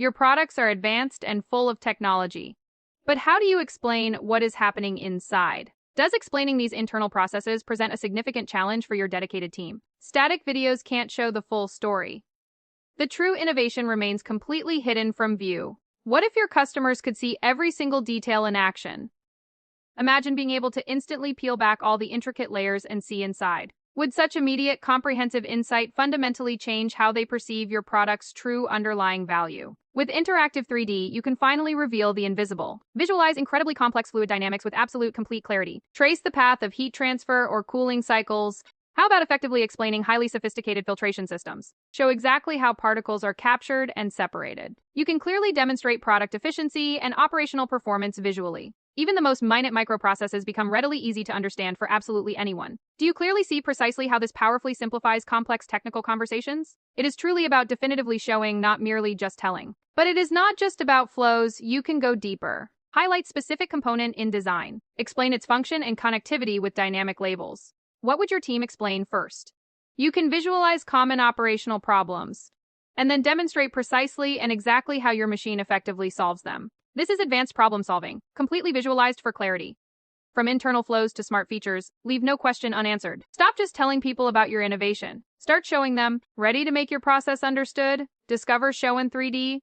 Your products are advanced and full of technology. But how do you explain what is happening inside? Does explaining these internal processes present a significant challenge for your dedicated team? Static videos can't show the full story. The true innovation remains completely hidden from view. What if your customers could see every single detail in action? Imagine being able to instantly peel back all the intricate layers and see inside. Would such immediate, comprehensive insight fundamentally change how they perceive your product's true underlying value? With interactive 3D, you can finally reveal the invisible. Visualize incredibly complex fluid dynamics with absolute complete clarity. Trace the path of heat transfer or cooling cycles. How about effectively explaining highly sophisticated filtration systems? Show exactly how particles are captured and separated. You can clearly demonstrate product efficiency and operational performance visually. Even the most minute microprocesses become readily easy to understand for absolutely anyone. Do you clearly see precisely how this powerfully simplifies complex technical conversations? It is truly about definitively showing, not merely just telling. But it is not just about flows. You can go deeper. Highlight specific component in design. Explain its function and connectivity with dynamic labels. What would your team explain first? You can visualize common operational problems and then demonstrate precisely and exactly how your machine effectively solves them. This is advanced problem solving, completely visualized for clarity. From internal flows to smart features, leave no question unanswered. Stop just telling people about your innovation. Start showing them. Ready to make your process understood? Discover SHOWin3D,